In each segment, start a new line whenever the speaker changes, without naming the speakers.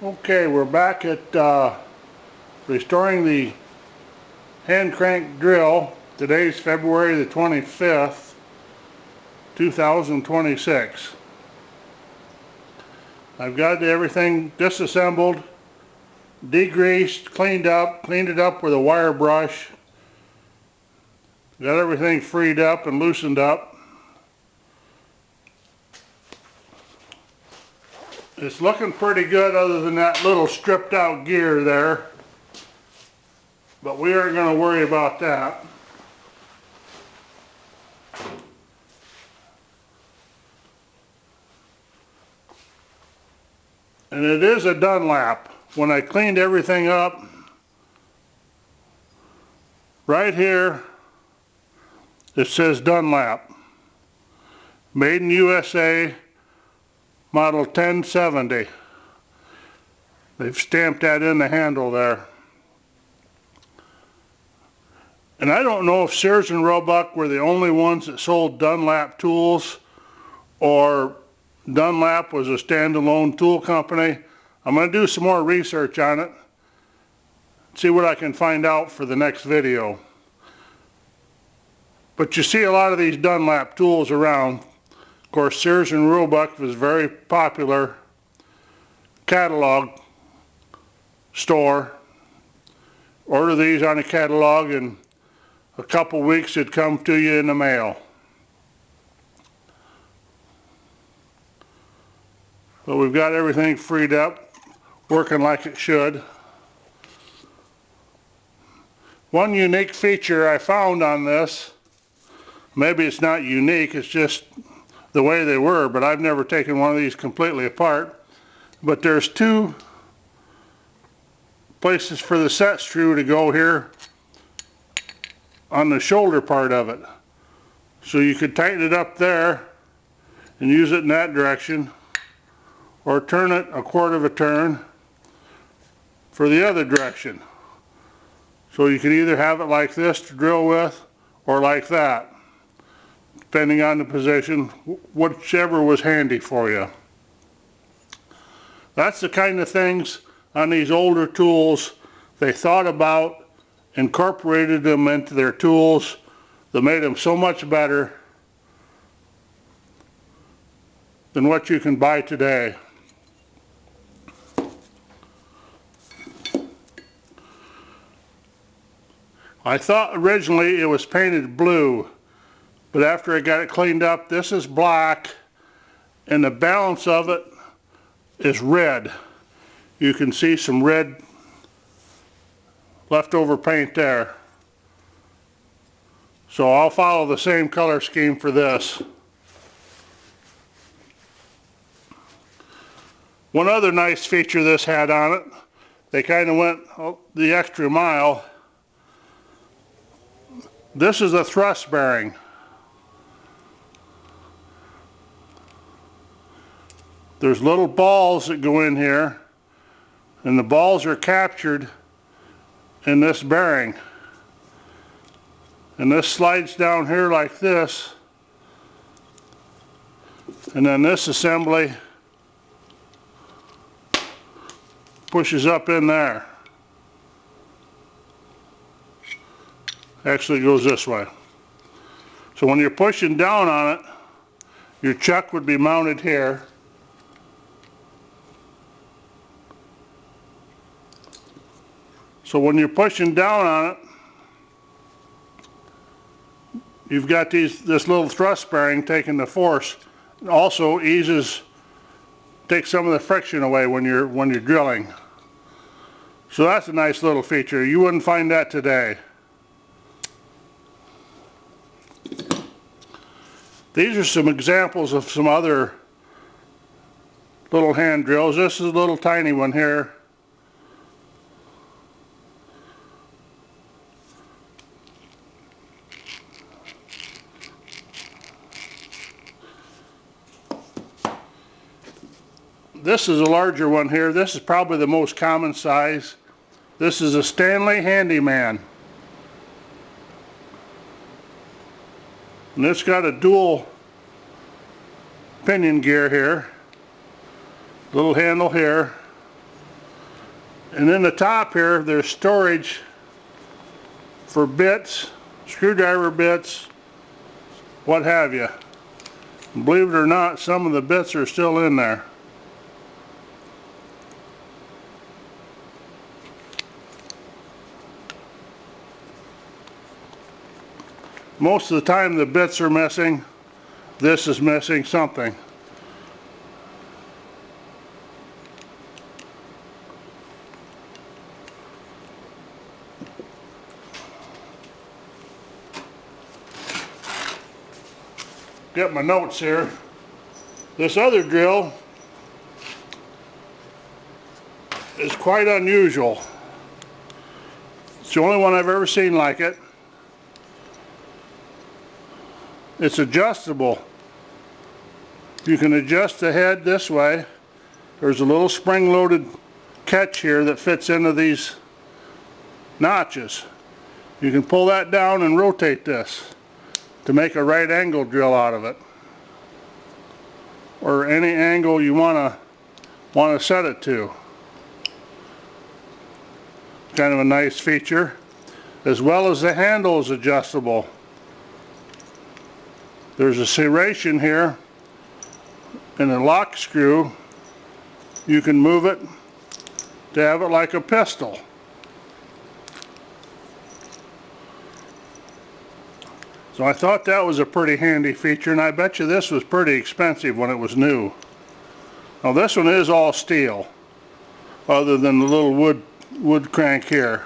Okay, we're back at restoring the hand crank drill. Today's February the 25th, 2026. I've got everything disassembled, degreased, cleaned it up with a wire brush. Got everything freed up and loosened up. It's looking pretty good other than that little stripped out gear there. But we aren't going to worry about that. And it is a Dunlap. When I cleaned everything up, right here it says Dunlap. Made in USA, model 1070. They've stamped that in the handle there. And I don't know if Sears and Roebuck were the only ones that sold Dunlap tools, or Dunlap was a standalone tool company. I'm going to do some more research on it, see what I can find out for the next video. But you see a lot of these Dunlap tools around. Of course, Sears and Roebuck was very popular catalog store. Order these on a catalog and a couple weeks it'd come to you in the mail. But we've got everything freed up, working like it should. One unique feature I found on this, maybe it's not unique, it's just the way they were, but I've never taken one of these completely apart. But there's two places for the set screw to go here on the shoulder part of it. So you could tighten it up there and use it in that direction, or turn it a quarter of a turn for the other direction. So you could either have it like this to drill with, or like that, depending on the position, whichever was handy for you. That's the kind of things on these older tools they thought about, incorporated them into their tools that made them so much better than what you can buy today. I thought originally it was painted blue, but after I got it cleaned up, this is black and the balance of it is red. You can see some red leftover paint there. So I'll follow the same color scheme for this. One other nice feature this had on it, they kind of went the extra mile. This is a thrust bearing. There's little balls that go in here, and the balls are captured in this bearing. And this slides down here like this, and then this assembly pushes up in there. Actually goes this way. So when you're pushing down on it, your chuck would be mounted here. So when you're pushing down on it, you've got this little thrust bearing taking the force. It also takes some of the friction away when you're drilling. So that's a nice little feature. You wouldn't find that today. These are some examples of some other little hand drills. This is a little tiny one here. This is a larger one here. This is probably the most common size. This is a Stanley Handyman. And it's got a dual pinion gear here. Little handle here. And in the top here, there's storage for bits, screwdriver bits, what have you. And believe it or not, some of the bits are still in there. Most of the time the bits are missing. This is missing something. Get my notes here. This other drill is quite unusual. It's the only one I've ever seen like it. It's adjustable. You can adjust the head this way. There's a little spring-loaded catch here that fits into these notches. You can pull that down and rotate this to make a right angle drill out of it, or any angle you want to set it to. Kind of a nice feature, as well as the handle is adjustable. There's a serration here and a lock screw. You can move it to have it like a pistol. So I thought that was a pretty handy feature, and I bet you this was pretty expensive when it was new. Now this one is all steel, other than the little wood crank here.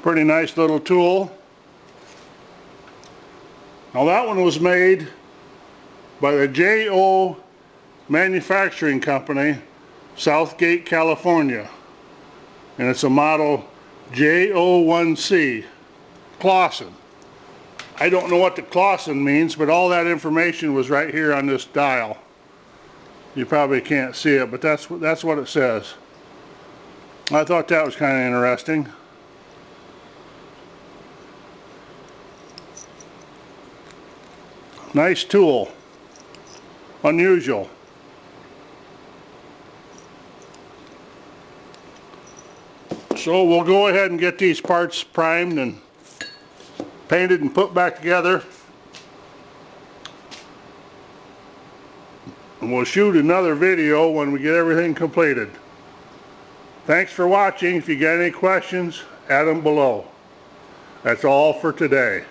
Pretty nice little tool. Now that one was made by the J.O. Manufacturing Company, Southgate, California. And it's a model J01C, Clausen. I don't know what the Clausen means, but all that information was right here on this dial. You probably can't see it, but that's what it says. I thought that was kind of interesting. Nice tool. Unusual. So we'll go ahead and get these parts primed and painted and put back together. And we'll shoot another video when we get everything completed. Thanks for watching. If you got any questions, add them below. That's all for today.